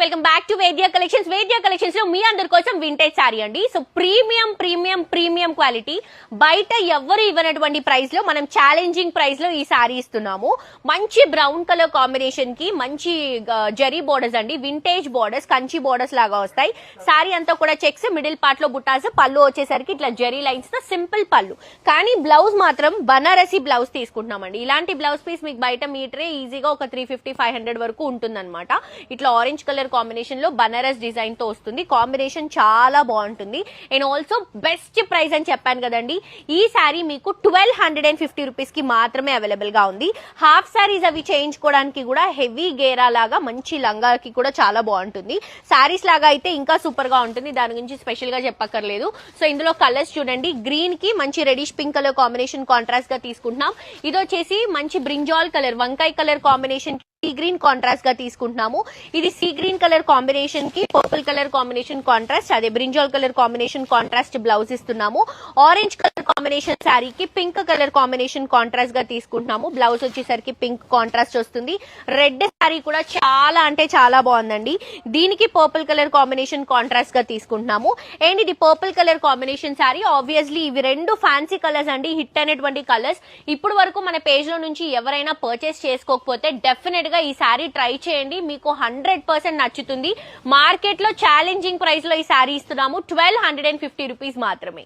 Welcome back to Vedya collections. Vedya collections లో మీ అందరి కోసం వింటేజ్ సారీ అండి. So premium premium premium quality, బయట ఎవరు ఇవ్వనటువంటి ప్రైస్ లో మనం ఛాలెంజింగ్ ప్రైస్ లో ఈ సారీ ఇస్తున్నాము. మంచి బ్రౌన్ కలర్ కాంబినేషన్ కి మంచి జరీ బోర్డర్స్ అండి, వింటేజ్ బోర్డర్స్, కంచి బోర్డర్స్ లాగా వస్తాయి. సారీ అంతా కూడా చెక్స్, మిడిల్ పార్ట్ లో బుట్టాస్, పళ్ళు వచ్చేసరికి ఇట్లా జరీ లైన్స్ తో సింపుల్ పళ్ళు. కానీ బ్లౌజ్ మాత్రం బనారసి బ్లౌజ్ తీసుకుంటున్నామండి. ఇలాంటి బ్లౌజ్ పీస్ మీకు బయట మీటరే ఈజీగా ఒక 350-500 వరకు ఉంటుందన్నమాట. ఇట్లా ఆరెంజ్ కలర్ కాంబినేషన్ లో బనారస్ డిజైన్ తో వస్తుంది. కాంబినేషన్ చాలా బాగుంటుంది. అండ్ ఆల్సో బెస్ట్ ప్రైస్ అని చెప్పాను కదండి. ఈ సారీ మీకు 1250 రూపీస్ కి మాత్రమే అవైలబుల్ గా ఉంది. హాఫ్ సారీస్ అవి చేయించుకోవడానికి కూడా హెవీ గేరా లాగా మంచి లంగాకి కూడా చాలా బాగుంటుంది. సారీస్ లాగా అయితే ఇంకా సూపర్ గా ఉంటుంది, దాని గురించి స్పెషల్ గా చెప్పక్కర్లేదు. సో ఇందులో కలర్స్ చూడండి, గ్రీన్ కి మంచి reddish pink colour combination contrast గా తీసుకుంటున్నాం. ఇది వచ్చేసి మంచి బ్రింజాల్ కలర్, వంకాయ colour combination sea green contrast గా తీసుకుంటున్నాము. ఇది సీ గ్రీన్ కలర్ కాంబినేషన్ కి పర్పుల్ కలర్ కాంబినేషన్ కాంట్రాస్ట్, అదే brinjal colour combination contrast blouse ఇస్తున్నాము. ఆరెంజ్ కలర్ కాంబినేషన్ శారీకి పింక్ కలర్ కాంబినేషన్ కాంట్రాస్ట్ గా తీసుకుంటున్నాము. బ్లౌజ్ వచ్చేసరికి పింక్ కాంట్రాస్ట్ వస్తుంది. రెడ్ శారీ కూడా చాలా అంటే చాలా బాగుందండి. దీనికి పర్పుల్ కలర్ కాంబినేషన్ కాంట్రాస్ట్ గా తీసుకుంటున్నాము. అండ్ ఇది purple colour combination sari. Obviously ఇవి రెండు ఫ్యాన్సీ కలర్స్ అండి, హిట్ అనేటువంటి కలర్స్. ఇప్పుడు వరకు మన పేజ్ లో నుంచి ఎవరైనా పర్చేస్ చేసుకోకపోతే డెఫినెట్ గా ఈ సారీ ట్రై చేయండి, మీకు 100% నచ్చుతుంది. మార్కెట్ లో ఛాలెంజింగ్ ప్రైస్ లో ఈ సారీ ఇస్తున్నాము 1250 రూపీస్ మాత్రమే.